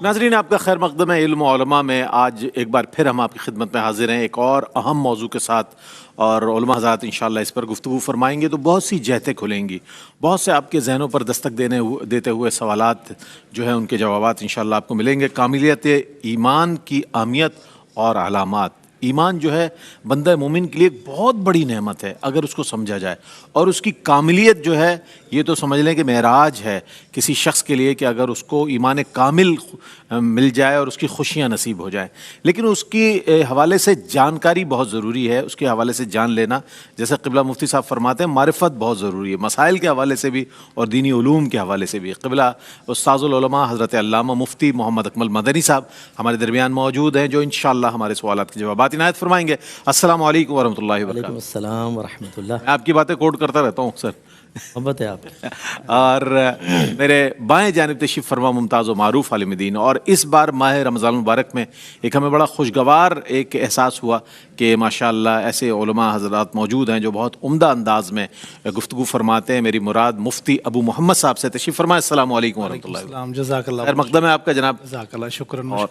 ناظرین آپ کا خیر مقدم ہے علم و علماء میں. آج ایک بار پھر ہم آپ کی خدمت میں حاضر ہیں ایک اور اہم موضوع کے ساتھ، اور علماء حضرات انشاءاللہ اس پر گفتگو فرمائیں گے تو بہت سی جہتیں کھلیں گی، بہت سے آپ کے ذہنوں پر دستک دیتے ہوئے سوالات جو ہیں ان کے جوابات انشاءاللہ آپ کو ملیں گے. کاملیت ایمان کی اہمیت اور علامات. ایمان جو ہے بندہ مومن کے لیے ایک بہت بڑی نعمت ہے اگر اس کو سمجھا جائے، اور اس کی کاملیت جو ہے یہ تو سمجھ لیں کہ معراج ہے کسی شخص کے لیے کہ اگر اس کو ایمان کامل مل جائے اور اس کی خوشیاں نصیب ہو جائیں. لیکن اس کی حوالے سے جانکاری بہت ضروری ہے، اس کے حوالے سے جان لینا. جیسے قبلہ مفتی صاحب فرماتے ہیں معرفت بہت ضروری ہے، مسائل کے حوالے سے بھی اور دینی علوم کے حوالے سے بھی. قبلہ استاذ العلماء حضرت علامہ مفتی محمد اکمل مدنی صاحب ہمارے درمیان موجود ہیں جو انشاءاللہ ہمارے سوالات کے جوابات عنایت فرمائیں گے. السلام علیکم ورحمۃ اللہ وبرکاتہ. وعلیکم السلام ورحمۃ اللہ. میں آپ کی باتیں کوٹ کرتا رہتا ہوں اکثر. محبت ہے آپ. اور میرے بائیں جانب تشریف فرما ممتاز و معروف عالم دین. اور اس بار ماہ رمضان المبارک میں ایک ہمیں بڑا خوشگوار ایک احساس ہوا کہ ماشاءاللہ ایسے علماء حضرات موجود ہیں جو بہت عمدہ انداز میں گفتگو فرماتے ہیں. میری مراد مفتی ابو محمد صاحب سے. تشریف فرمائے. السلام علیکم ورحمۃ اللہ. السلام. جزاک اللہ خیر مقدم ہے آپ کا جناب. جزاک اللہ. شکراً. اور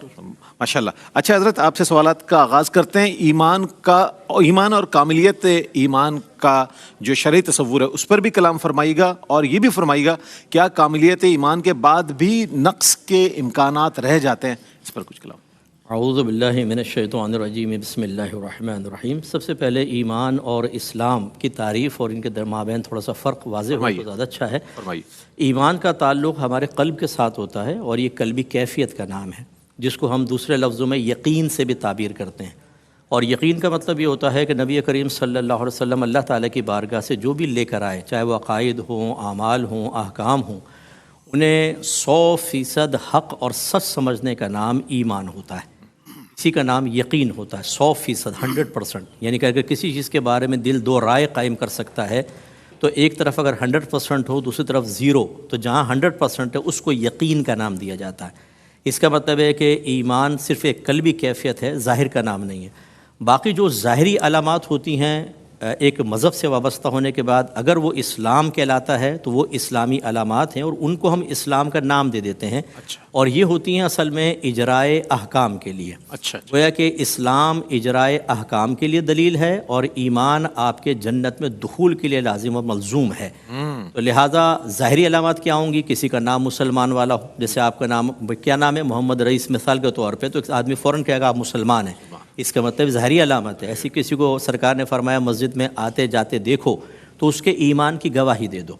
ماشاءاللہ. اچھا حضرت آپ سے سوالات کا آغاز کرتے ہیں. ایمان اور کاملیت ایمان کا جو شرعی تصور ہے اس پر بھی کلام فرمائیے گا، اور یہ بھی فرمائیے گا کیا کاملیت ایمان کے بعد بھی نقص کے امکانات رہ جاتے ہیں، اس پر کچھ کلام. اعوذ باللہ من الشیطان الرجیم. بسم اللہ الرحمن الرحیم. سب سے پہلے ایمان اور اسلام کی تعریف اور ان کے درمیان تھوڑا سا فرق واضح ہو تو زیادہ اچھا ہے. ایمان کا تعلق ہمارے قلب کے ساتھ ہوتا ہے، اور یہ قلبی کیفیت کا نام ہے جس کو ہم دوسرے لفظوں میں یقین سے بھی تعبیر کرتے ہیں. اور یقین کا مطلب یہ ہوتا ہے کہ نبی کریم صلی اللہ علیہ وسلم اللہ تعالیٰ کی بارگاہ سے جو بھی لے کر آئے، چاہے وہ عقائد ہوں، اعمال ہوں، احکام ہوں، انہیں 100% حق اور سچ سمجھنے کا نام ایمان ہوتا ہے. اسی کا نام یقین ہوتا ہے. 100%، 100%. یعنی کہ اگر کسی چیز کے بارے میں دل دو رائے قائم کر سکتا ہے تو ایک طرف اگر 100% ہو، دوسری طرف 0، تو جہاں 100% ہے اس کو یقین کا نام دیا جاتا ہے. اس کا مطلب ہے کہ ایمان صرف ایک قلبی کیفیت ہے، ظاہر کا نام نہیں ہے. باقی جو ظاہری علامات ہوتی ہیں ایک مذہب سے وابستہ ہونے کے بعد، اگر وہ اسلام کہلاتا ہے تو وہ اسلامی علامات ہیں، اور ان کو ہم اسلام کا نام دے دیتے ہیں. اور یہ ہوتی ہیں اصل میں اجرائے احکام کے لیے. گویا کہ اسلام اجرائے احکام کے لیے دلیل ہے، اور ایمان آپ کے جنت میں دخول کے لیے لازم و ملزوم ہے. تو لہٰذا ظاہری علامات کیا ہوں گی؟ کسی کا نام مسلمان والا ہو، جیسے آپ کا نام کیا نام ہے؟ محمد رئیس مثال کے طور پہ، تو ایک آدمی فوراً کہے گا آپ مسلمان ہیں. اس کا مطلب ظاہری علامت ہے. ایسی کسی کو سرکار نے فرمایا مسجد میں آتے جاتے دیکھو تو اس کے ایمان کی گواہی دے دو.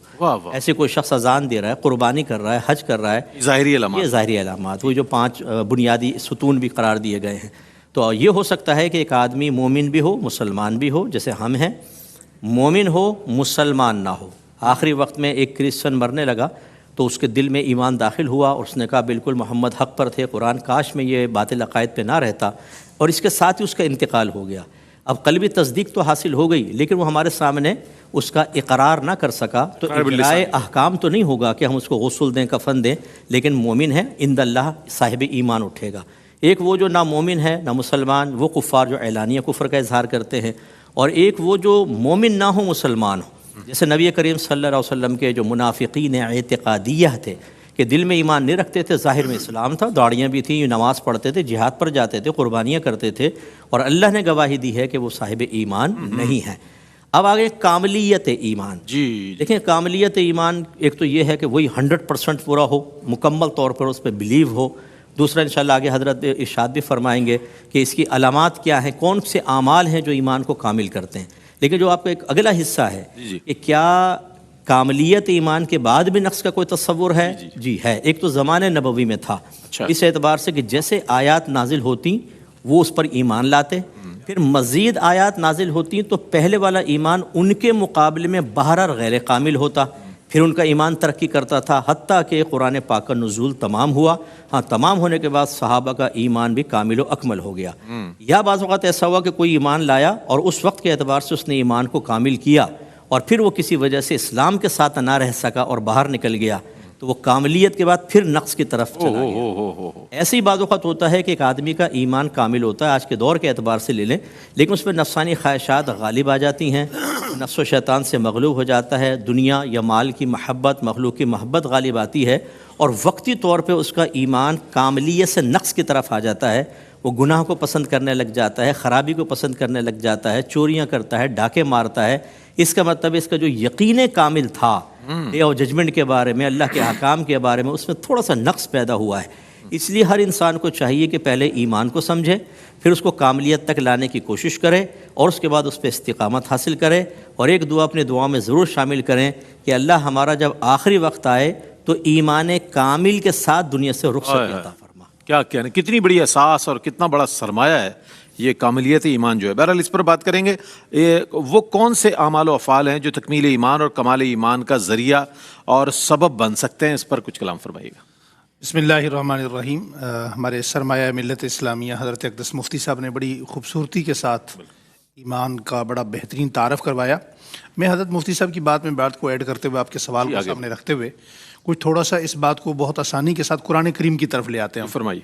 ایسے کوئی شخص اذان دے رہا ہے، قربانی کر رہا ہے، حج کر رہا ہے، ظاہری علامات. یہ ظاہری علامات، وہ جو 5 بنیادی ستون بھی قرار دیے گئے ہیں. تو یہ ہو سکتا ہے کہ ایک آدمی مومن بھی ہو، مسلمان بھی ہو، جیسے ہم ہیں، مومن ہو مسلمان نہ ہو. آخری وقت میں ایک کرسچن مرنے لگا تو اس کے دل میں ایمان داخل ہوا، اور اس نے کہا بالکل محمد حق پر تھے، قرآن کاش میں یہ باطل عقائد پہ نہ رہتا. اور اس کے ساتھ ہی اس کا انتقال ہو گیا. اب قلبی تصدیق تو حاصل ہو گئی، لیکن وہ ہمارے سامنے اس کا اقرار نہ کر سکا. تو اجرائے احکام تو نہیں ہوگا کہ ہم اس کو غسل دیں، کفن دیں، لیکن مومن ہے، عند اللہ صاحب ایمان اٹھے گا. ایک وہ جو نہ مومن ہے نہ مسلمان، وہ کفار جو اعلانیہ کفر کا اظہار کرتے ہیں. اور ایک وہ جو مومن نہ ہو مسلمان ہو، جیسے نبی کریم صلی اللہ علیہ وسلم کے جو منافقین اعتقادیہ تھے کہ دل میں ایمان نہیں رکھتے تھے، ظاہر میں اسلام تھا، داڑیاں بھی تھیں، نماز پڑھتے تھے، جہاد پر جاتے تھے، قربانیاں کرتے تھے، اور اللہ نے گواہی دی ہے کہ وہ صاحب ایمان نہیں ہے. اب آگے کاملیت ایمان. دیکھیں کاملیت ایمان ایک تو یہ ہے کہ وہی 100% پورا ہو، مکمل طور پر اس پہ بلیو ہو. دوسرا انشاءاللہ آگے حضرت ارشاد بھی فرمائیں گے کہ اس کی علامات کیا ہیں، کون سے اعمال ہیں جو ایمان کو کامل کرتے ہیں. لیکن جو آپ کا ایک اگلا حصہ ہے کہ کیا کاملیت ایمان کے بعد بھی نقص کا کوئی تصور ہے؟ جی ہے. ایک تو زمانے نبوی میں تھا، اس اعتبار سے کہ جیسے آیات نازل ہوتی وہ اس پر ایمان لاتے، پھر مزید آیات نازل ہوتی تو پہلے والا ایمان ان کے مقابلے میں بہرحال غیر کامل ہوتا، پھر ان کا ایمان ترقی کرتا تھا، حتیٰ کہ قرآن پاک کا نزول تمام ہوا. ہاں، تمام ہونے کے بعد صحابہ کا ایمان بھی کامل و اکمل ہو گیا. یا بعض اوقات ایسا ہوا کہ کوئی ایمان لایا اور اس وقت کے اعتبار سے اس نے ایمان کو کامل کیا، اور پھر وہ کسی وجہ سے اسلام کے ساتھ نہ رہ سکا اور باہر نکل گیا، تو وہ کاملیت کے بعد پھر نقص کی طرف چلا گیا۔ ایسے ہی بعض اوقات ہوتا ہے کہ ایک آدمی کا ایمان کامل ہوتا ہے، آج کے دور کے اعتبار سے لے لیں، لیکن اس میں نفسانی خواہشات غالب آ جاتی ہیں، نفس و شیطان سے مغلوب ہو جاتا ہے، دنیا یا مال کی محبت، مخلوق کی محبت غالب آتی ہے، اور وقتی طور پہ اس کا ایمان کاملیت سے نقص کی طرف آ جاتا ہے۔ وہ گناہ کو پسند کرنے لگ جاتا ہے، خرابی کو پسند کرنے لگ جاتا ہے، چوریاں کرتا ہے، ڈاکے مارتا ہے۔ اس کا مطلب اس کا جو یقین کامل تھا ڈے آف ججمنٹ کے بارے میں، اللہ کے احکام کے بارے میں، اس میں تھوڑا سا نقص پیدا ہوا ہے۔ اس لیے ہر انسان کو چاہیے کہ پہلے ایمان کو سمجھے، پھر اس کو کاملیت تک لانے کی کوشش کرے، اور اس کے بعد اس پہ استقامت حاصل کرے، اور ایک دعا اپنے دعا میں ضرور شامل کریں کہ اللہ ہمارا جب آخری وقت آئے تو ایمان کامل کے ساتھ دنیا سے رخصت عطا فرما۔ کیا کہنا، کتنی بڑی احساس اور کتنا بڑا سرمایہ ہے یہ کاملیت ایمان جو ہے۔ بہرحال اس پر بات کریں گے۔ وہ کون سے اعمال و افعال ہیں جو تکمیل ایمان اور کمال ایمان کا ذریعہ اور سبب بن سکتے ہیں، اس پر کچھ کلام فرمائیے گا۔ بسم اللہ الرحمن الرحیم۔ ہمارے سرمایہ ملت اسلامیہ حضرت اقدس مفتی صاحب نے بڑی خوبصورتی کے ساتھ ایمان کا بڑا بہترین تعارف کروایا۔ میں حضرت مفتی صاحب کی بات میں بات کو ایڈ کرتے ہوئے آپ کے سوال کو سامنے رکھتے ہوئے کچھ تھوڑا سا اس بات کو بہت آسانی کے ساتھ قرآن کریم کی طرف لے آتے ہیں۔ فرمائیے۔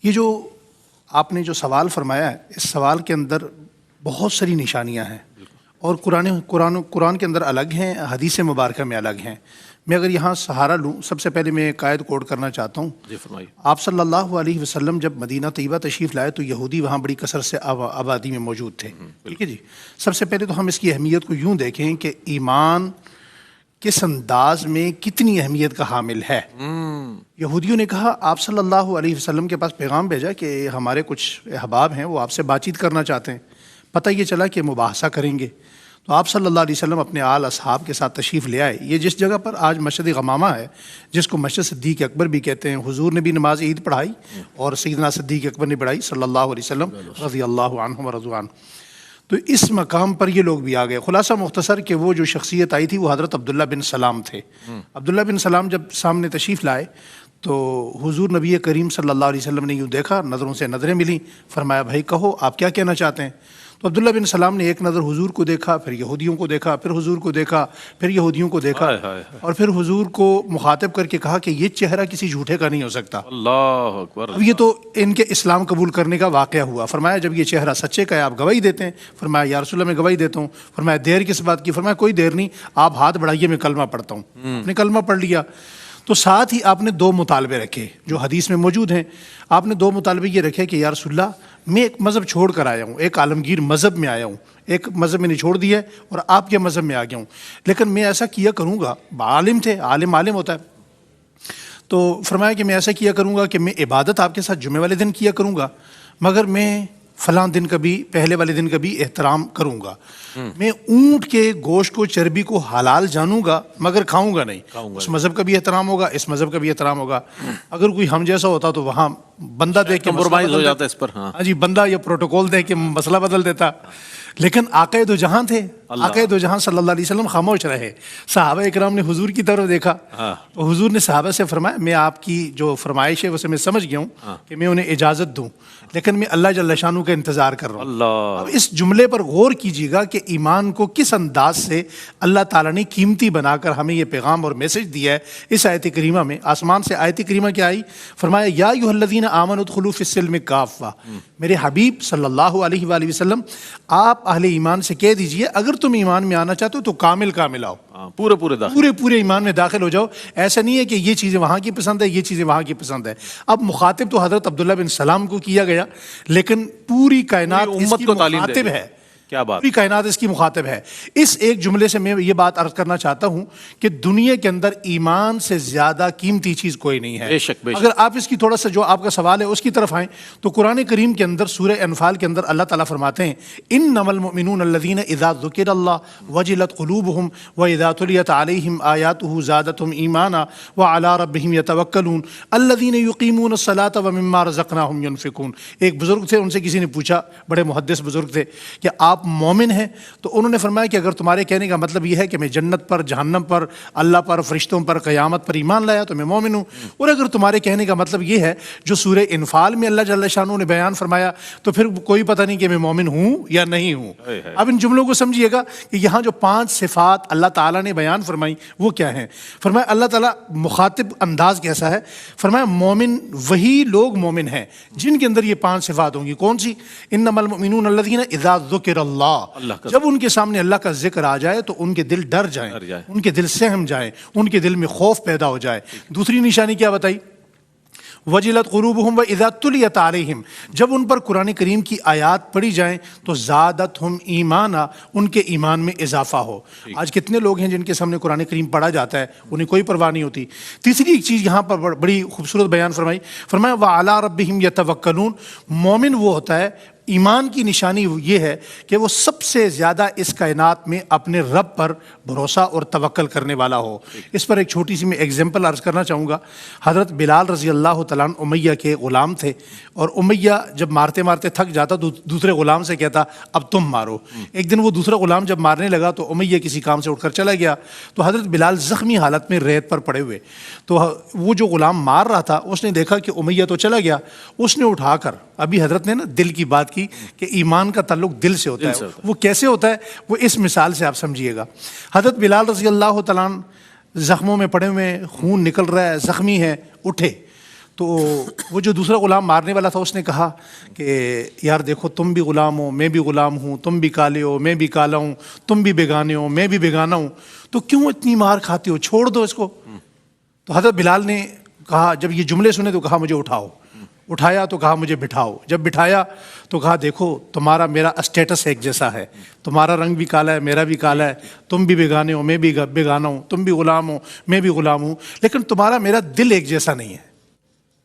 یہ جو آپ نے جو سوال فرمایا ہے، اس سوال کے اندر بہت ساری نشانیاں ہیں، اور قرآن کے اندر الگ ہیں، حدیث مبارکہ میں الگ ہیں۔ میں اگر یہاں سہارا لوں، سب سے پہلے میں ایک آیت کوٹ کرنا چاہتا ہوں۔ جی فرمائیے۔ آپ صلی اللہ علیہ وسلم جب مدینہ طیبہ تشریف لائے تو یہودی وہاں بڑی کثرت سے آبادی میں موجود تھے، ٹھیک ہے جی۔ سب سے پہلے تو ہم اس کی اہمیت کو یوں دیکھیں کہ ایمان کس انداز میں کتنی اہمیت کا حامل ہے۔ یہودیوں نے کہا آپ صلی اللہ علیہ وسلم کے پاس پیغام بھیجا کہ ہمارے کچھ احباب ہیں، وہ آپ سے بات چیت کرنا چاہتے ہیں، پتہ یہ چلا کہ مباحثہ کریں گے۔ تو آپ صلی اللہ علیہ وسلم اپنے آل اصحاب کے ساتھ تشریف لے آئے۔ یہ جس جگہ پر آج مسجد غمامہ ہے، جس کو مسجد صدیق اکبر بھی کہتے ہیں، حضور نے بھی نماز عید پڑھائی اور سیدنا صدیق اکبر نے پڑھائی صلی اللہ علیہ وسلم رضی اللہ عنہ و رضوا عنہ۔ تو اس مقام پر یہ لوگ بھی آ گئے۔ خلاصہ مختصر کہ وہ جو شخصیت آئی تھی وہ حضرت عبداللہ بن سلام تھے۔ عبداللہ بن سلام جب سامنے تشریف لائے تو حضور نبی کریم صلی اللہ علیہ وسلم نے یوں دیکھا، نظروں سے نظریں ملیں، فرمایا بھائی کہو آپ کیا کہنا چاہتے ہیں۔ تو عبداللہ بن سلام نے ایک نظر حضور کو دیکھا، پھر یہودیوں کو دیکھا، پھر حضور کو دیکھا، پھر یہودیوں کو دیکھا، اور پھر حضور کو مخاطب کر کے کہا کہ یہ چہرہ کسی جھوٹے کا نہیں ہو سکتا۔ اللہ اکبر۔ اب یہ تو ان کے اسلام قبول کرنے کا واقعہ ہوا۔ فرمایا جب یہ چہرہ سچے کا ہے آپ گواہی دیتے ہیں؟ فرمایا یا رسول اللہ میں گواہی دیتا ہوں۔ فرمایا دیر کس بات کی؟ فرمایا کوئی دیر نہیں، آپ ہاتھ بڑھائیے میں کلمہ پڑھتا ہوں۔ نے کلمہ پڑھ لیا تو ساتھ ہی آپ نے دو مطالبے رکھے جو حدیث میں موجود ہیں۔ آپ نے دو مطالبے یہ رکھے کہ یا رسول اللہ میں ایک مذہب چھوڑ کر آیا ہوں، ایک عالمگیر مذہب میں آیا ہوں، ایک مذہب میں نے چھوڑ دیا ہے اور آپ کے مذہب میں آ گیا ہوں، لیکن میں ایسا کیا کروں گا، عالم تھے، عالم ہوتا ہے، تو فرمایا کہ میں ایسا کیا کروں گا کہ میں عبادت آپ کے ساتھ جمعے والے دن کیا کروں گا، مگر میں فلاں دن کا بھی، پہلے والے دن کا بھی احترام کروں گا۔ میں اونٹ کے گوشت کو، چربی کو حلال جانوں گا مگر کھاؤں گا نہیں۔ اس مذہب کا بھی احترام ہوگا، اس مذہب کا بھی احترام ہوگا۔ اگر کوئی ہم جیسا ہوتا تو وہاں بندہ دیکھ کے کمپرومائز ہو جاتا ہے اس پر۔ ہاں جی، بندہ یا پروٹوکول دیکھ کے مسئلہ بدل دیتا، لیکن آقا دو جہاں تھے، آقا دو جہاں صلی اللہ علیہ وسلم خاموش رہے۔ صحابہ اکرام نے حضور کی طرف دیکھا تو حضور نے صحابہ سے فرمایا میں آپ کی جو فرمائش ہے اسے میں سمجھ گیا ہوں کہ میں انہیں اجازت دوں، لیکن میں اللہ جل شانہ کا انتظار کر رہا ہوں۔ اب اس جملے پر غور کیجیے گا کہ ایمان کو کس انداز سے اللہ تعالیٰ نے قیمتی بنا کر ہمیں یہ پیغام اور میسج دیا ہے۔ اس آیت کریمہ میں آسمان سے آیت کریمہ کیا آئی؟ فرمایا یا ایھا الذین آمنوا ادخلوا فی السلم کافہ۔ میرے حبیب صلی اللہ علیہ وآلہ وسلم آپ اہل ایمان سے کہہ دیجئے اگر تم ایمان میں آنا چاہتے ہو تو کامل آؤ، پورے ایمان میں داخل ہو جاؤ۔ ایسا نہیں ہے کہ یہ چیزیں وہاں کی پسند ہے، یہ چیزیں وہاں کی پسند ہے۔ اب مخاطب تو حضرت عبداللہ بن سلام کو کیا گیا، لیکن پوری کائنات اس کی مخاطب ہے۔ کیا بات، پوری کائنات اس کی مخاطب ہے۔ اس ایک جملے سے میں یہ بات عرض کرنا چاہتا ہوں کہ دنیا کے اندر ایمان سے زیادہ قیمتی چیز کوئی نہیں ہے۔ بے شک۔ اگر آپ اس کی تھوڑا سا جو آپ کا سوال ہے اس کی طرف آئیں تو قرآن کریم کے اندر سورہ انفال کے اندر اللہ تعالیٰ فرماتے ہیں انما المؤمنون الذین اذا ذکر اللہ وجلت قلوبہم واذا تلیت علیہم آیاتہ زادتہم ایمانا وعلی ربہم یتوکلون الذین یقیمون الصلاۃ ومما رزقناہم ینفقون۔ ایک بزرگ تھے، ان سے کسی نے پوچھا، بڑے محدث بزرگ تھے، کہ آپ آپ مومن ہیں؟ تو انہوں نے فرمایا کہ اگر تمہارے کہنے کا مطلب یہ ہے کہ میں جنت پر، جہنم پر، اللہ پر، فرشتوں پر، قیامت پر ایمان لایا تو میں مومن ہوں، اور اگر تمہارے کہنے کا مطلب یہ ہے جو سورہ انفال میں اللہ جل شانہ نے بیان فرمایا تو پھر کوئی پتہ نہیں کہ میں مومن ہوں یا نہیں ہوں۔ اب ان جملوں کو سمجھیے گا کہ یہاں جو 5 صفات اللہ تعالیٰ نے بیان فرمائی وہ کیا ہیں۔ فرمایا اللہ تعالیٰ مخاطب انداز کیسا ہے، فرمایا مومن وہی لوگ مومن ہیں جن کے اندر یہ 5 صفات ہوں گی۔ کون سی؟ انما المؤمنون الذین اذا ذکر اللہ، جب ان کے سامنے اللہ کا ذکر آ جائے تو ان کے دل ڈر جائیں، ان کے دل سہم جائیں، ان کے دل میں خوف پیدا ہو جائے۔ دوسری نشانی کیا بتائی؟ وجلت قلوبہم واذا تلیت علیہم، جب ان پر قرآن کریم کی آیات پڑھی جائیں تو زادتہم ایمانا، ان کے ایمان میں اضافہ ہو۔ آج کتنے لوگ ہیں جن کے سامنے قرآن کریم پڑھا جاتا ہے انہیں کوئی پرواہ نہیں ہوتی۔ تیسری ایک چیز یہاں پر بڑی خوبصورت بیان فرمائی، فرمایا وعلی ربہم یتوکلون، مومن وہ ہوتا ہے، ایمان کی نشانی یہ ہے کہ وہ سب سے زیادہ اس کائنات میں اپنے رب پر بھروسہ اور توکل کرنے والا ہو۔ اس پر ایک چھوٹی سی میں ایگزامپل عرض کرنا چاہوں گا۔ حضرت بلال رضی اللہ تعالیٰ عنہ امیہ کے غلام تھے، اور امیہ جب مارتے مارتے تھک جاتا تو دوسرے غلام سے کہتا اب تم مارو۔ ایک دن وہ دوسرا غلام جب مارنے لگا تو امیہ کسی کام سے اٹھ کر چلا گیا، تو حضرت بلال زخمی حالت میں ریت پر پڑے ہوئے، تو وہ جو غلام مار رہا تھا اس نے دیکھا کہ امیہ تو چلا گیا، اس نے اٹھا کر، ابھی حضرت نے نا دل کی بات کی کہ ایمان کا تعلق دل سے ہوتا ہے، وہ کیسے ہوتا ہے وہ اس مثال سے آپ سمجھیے گا۔ حضرت بلال رضی اللہ تعالیٰ عنہ زخموں میں پڑے ہوئے، خون نکل رہا ہے، زخمی ہے، اٹھے تو وہ جو دوسرا غلام مارنے والا تھا اس نے کہا کہ یار دیکھو تم بھی غلام ہو، میں بھی غلام ہوں، تم بھی کالے ہو، میں بھی کالا ہوں، تم بھی بیگانے ہو، میں بھی بیگانہ ہوں، تو کیوں اتنی مار کھاتے ہو، چھوڑ دو اس کو۔ تو حضرت بلال نے کہا، جب یہ جملے سنے تو کہا مجھے اٹھاؤ، اٹھایا تو کہا مجھے بٹھاؤ، جب بٹھایا تو کہا دیکھو تمہارا میرا اسٹیٹس ایک جیسا ہے، تمہارا رنگ بھی کالا ہے، میرا بھی کالا ہے، تم بھی بیگانے ہو، میں بھی بیگانہ ہوں، تم بھی غلام ہو، میں بھی غلام ہوں، لیکن تمہارا میرا دل ایک جیسا نہیں ہے،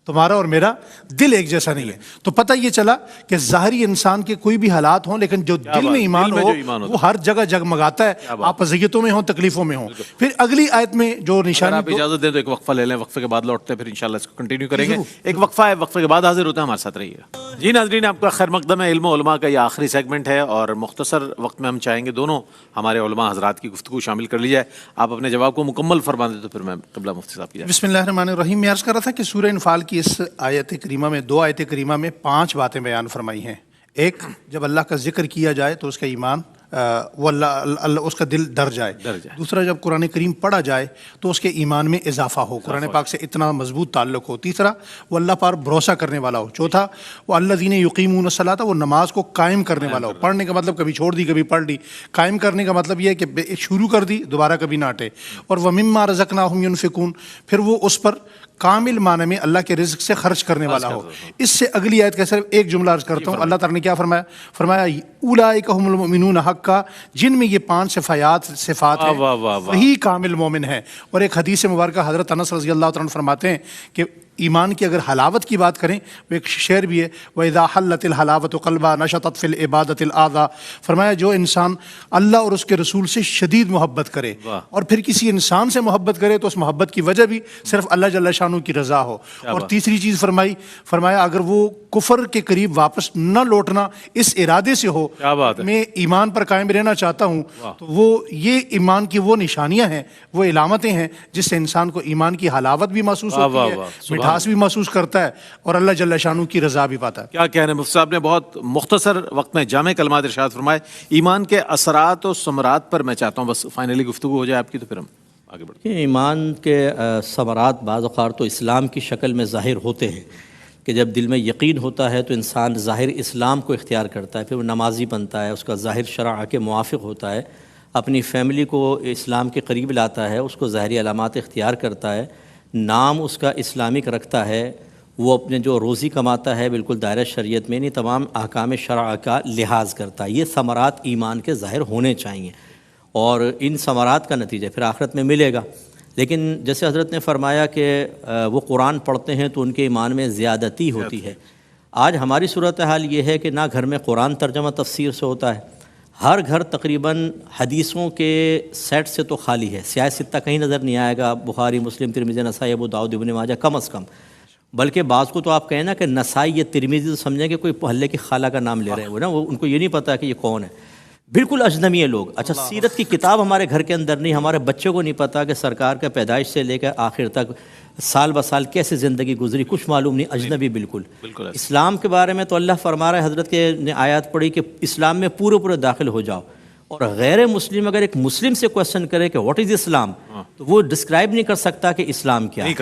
تمہارا اور میرا دل ایک جیسا نہیں ہے۔ تو پتہ یہ چلا کہ ظاہری انسان کے کوئی بھی حالات ہوں لیکن جو دل میں ایمان ہو وہ ہر جگہ جگمگاتا ہے، آپ اذیتوں میں ہوں، تکلیفوں میں ہوں۔ پھر اگلی آیت میں جو نشانی، آپ اجازت دیں تو ایک وقفہ لے لیں، وقفے کے بعد لوٹتے ہیں، پھر انشاءاللہ اس کو کنٹینیو کریں گے۔ ایک وقفہ ہے، وقفے کے بعد حاضر ہوتے ہیں، ہمارے ساتھ رہیے گا۔ جی ناظرین، آپ کا خیر مقدم ہے۔ علم و علماء کا یہ آخری سیگمنٹ ہے اور مختصر وقت میں ہم چاہیں گے دونوں ہمارے علماء حضرات کی گفتگو شامل کر لی جائے۔ آپ اپنے جواب کو مکمل فرما دیں تو پھر میں قبلہ مفتی صاحب کی جائے۔ بسم اللہ الرحمن الرحیم۔ میں عرض کر رہا تھا کہ سورہ انفال کی اس آیت کریمہ میں، 2 آیت کریمہ میں 5 باتیں بیان فرمائی ہیں۔ ایک، جب اللہ کا ذکر کیا جائے تو اس کا ایمان، وہ اللہ اس کا دل ڈر جائے۔ دوسرا، جب قرآن کریم پڑھا جائے تو اس کے ایمان میں اضافہ ہو، قرآن پاک سے اتنا مضبوط تعلق ہو۔ تیسرا، وہ اللہ پر بھروسہ کرنے والا ہو۔ چوتھا، وہ الذین یقیمون الصلاۃ، وہ نماز کو قائم کرنے والا ہو۔ پڑھنے کا مطلب کبھی چھوڑ دی کبھی پڑھ لی، قائم کرنے کا مطلب یہ ہے کہ شروع کر دی دوبارہ کبھی نہ ہٹے۔ اور وَمِمَّا رَزَقْنَاهُمْ يُنْفِقُونَ، پھر وہ اس پر کامل معنی میں اللہ کے رزق سے خرچ کرنے والا ہو۔ اس سے اگلی آیت کا صرف ایک جملہ عرض کرتا ہوں، اللہ تعالیٰ نے کیا فرمایا؟ فرمایا اولئک هم المؤمنون حقا، جن میں یہ 5 صفات ہیں وہی کامل مومن ہے۔ اور ایک حدیث مبارکہ حضرت انس رضی اللہ عنہ فرماتے ہیں کہ ایمان کی اگر حلاوت کی بات کریں، وہ ایک شعر بھی ہے، وَإِذَا حَلَّتِ الْحَلَاوَةُ قَلْبًا نَشَطَتْ فِي الْعِبَادَةِ الْأَعْضَاء، فرمایا جو انسان اللہ اور اس کے رسول سے شدید محبت کرے اور پھر کسی انسان سے محبت کرے تو اس محبت کی وجہ بھی صرف اللہ جل شانہ کی رضا ہو۔ اور تیسری چیز فرمایا اگر وہ کفر کے قریب واپس نہ لوٹنا اس ارادے سے ہو، میں ایمان پر قائم رہنا چاہتا ہوں، تو وہ یہ ایمان کی وہ نشانیاں ہیں، وہ علامتیں ہیں جس سے انسان کو ایمان کی حلاوت بھی محسوس ہوتی ہے، مٹھاس بھی محسوس کرتا ہے اور اللہ جل شانہ کی رضا بھی پاتا ہے۔ کیا کہنے مفتی صاحب نے بہت مختصر وقت میں جامع کلمات ارشاد فرمائے۔ ایمان کے اثرات و ثمرات پر میں چاہتا ہوں بس فائنلی گفتگو ہو جائے آپ کی، تو پھر ہم آگے بڑھتے ہیں۔ ایمان کے ثمرات بعض اوقات تو اسلام کی شکل میں ظاہر ہوتے ہیں کہ جب دل میں یقین ہوتا ہے تو انسان ظاہر اسلام کو اختیار کرتا ہے، پھر وہ نمازی بنتا ہے، اس کا ظاہر شرع کے موافق ہوتا ہے، اپنی فیملی کو اسلام کے قریب لاتا ہے، اس کو ظاہری علامات اختیار کرتا ہے، نام اس کا اسلامک رکھتا ہے، وہ اپنے جو روزی کماتا ہے بالکل دائرہ شریعت میں، نہیں تمام احکام شرع کا لحاظ کرتا ہے۔ یہ ثمرات ایمان کے ظاہر ہونے چاہیے اور ان ثمرات کا نتیجہ پھر آخرت میں ملے گا۔ لیکن جیسے حضرت نے فرمایا کہ وہ قرآن پڑھتے ہیں تو ان کے ایمان میں زیادتی ہوتی ہے۔ آج ہماری صورتحال یہ ہے کہ نہ گھر میں قرآن ترجمہ تفسیر سے ہوتا ہے، ہر گھر تقریباً حدیثوں کے سیٹ سے تو خالی ہے، سیاہ ستہ کہیں نظر نہیں آئے گا، بخاری، مسلم، ترمذی، نسائی، ابو داؤد، ابن ماجہ کم از کم، بلکہ بعض کو تو آپ کہیں نا کہ نسائی یا ترمذی تو سمجھیں کہ کوئی محلے کی خالہ کا نام لے رہے ہیں وہ نا، وہ ان کو یہ نہیں پتہ کہ یہ کون ہے۔ بالکل اجنبی ہیں لوگ. اچھا سیرت کی کتاب ہمارے گھر کے اندر نہیں, ہمارے بچوں کو نہیں پتا کہ سرکار کا پیدائش سے لے کر آخر تک سال بسال کیسے زندگی گزری, کچھ معلوم نہیں, اجنبی بالکل. اسلام کے بارے میں تو اللہ فرما رہا ہے, حضرت کے نے آیات پڑھی کہ اسلام میں پورے داخل ہو جاؤ, اور غیر مسلم اگر ایک مسلم سے کوشچن کرے کہ واٹ از اسلام, تو وہ ڈسکرائب نہیں کر سکتا کہ اسلام کیا ہے.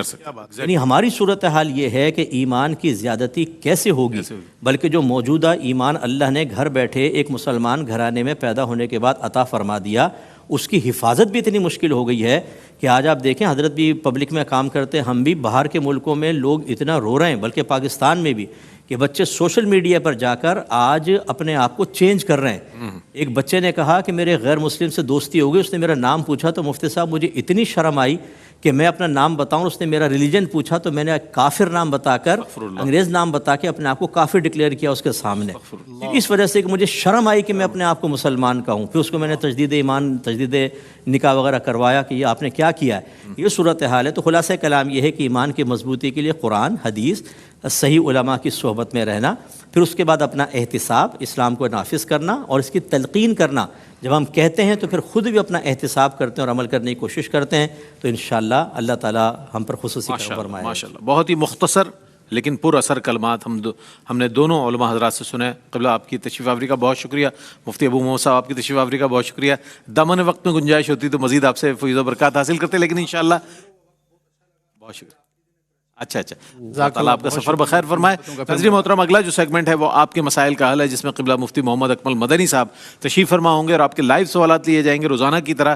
یعنی ہماری صورتحال یہ ہے کہ ایمان کی زیادتی کیسے ہوگی, بلکہ جو موجودہ ایمان اللہ نے گھر بیٹھے ایک مسلمان گھرانے میں پیدا ہونے کے بعد عطا فرما دیا, اس کی حفاظت بھی اتنی مشکل ہو گئی ہے کہ آج آپ دیکھیں, حضرت بھی پبلک میں کام کرتے ہیں, ہم بھی باہر کے ملکوں میں لوگ اتنا رو رہے ہیں, بلکہ پاکستان میں بھی, کہ بچے سوشل میڈیا پر جا کر آج اپنے آپ کو چینج کر رہے ہیں. ایک بچے نے کہا کہ میرے غیر مسلم سے دوستی ہو گئی, اس نے میرا نام پوچھا تو مفتی صاحب مجھے اتنی شرم آئی کہ میں اپنا نام بتاؤں, اس نے میرا ریلیجن پوچھا تو میں نے کافر نام بتا کر, انگریز نام بتا کے اپنے آپ کو کافر ڈکلیئر کیا اس کے سامنے, اس وجہ سے کہ مجھے شرم آئی کہ میں اپنے آپ کو مسلمان کہوں. پھر اس کو میں نے تجدید ایمان, تجدید نکاح وغیرہ کروایا کہ یہ آپ نے کیا کیا ہے. یہ صورتحال ہے. تو خلاصہ کلام یہ ہے کہ ایمان کی مضبوطی کے لیے قرآن, حدیث, صحیح علماء کی صحبت میں رہنا, پھر اس کے بعد اپنا احتساب, اسلام کو نافذ کرنا اور اس کی تلقین کرنا. جب ہم کہتے ہیں تو پھر خود بھی اپنا احتساب کرتے ہیں اور عمل کرنے کی کوشش کرتے ہیں, تو انشاءاللہ اللہ تعالیٰ ہم پر خصوصی کرم فرمائے. ماشاءاللہ, بہت ہی مختصر لیکن پر اثر کلمات ہم نے دونوں علماء حضرات سے سنے. قبلہ آپ کی تشریف آوری کا بہت شکریہ. مفتی ابو محمد صاحب آپ کی تشریف آوری کا بہت شکریہ. دامن وقت میں گنجائش ہوتی تو مزید آپ سے فیض و برکات حاصل کرتے, لیکن انشاءاللہ بہت شکریہ. اچھا اللہ آپ کا سفر بخیر فرمائے. ناظرین محترم, اگلا جو سیگمنٹ ہے وہ آپ کے مسائل کا حل ہے, جس میں قبلہ مفتی محمد اکمل مدنی صاحب تشریف فرما ہوں گے اور آپ کے لائیو سوالات لیے جائیں گے روزانہ کی طرح.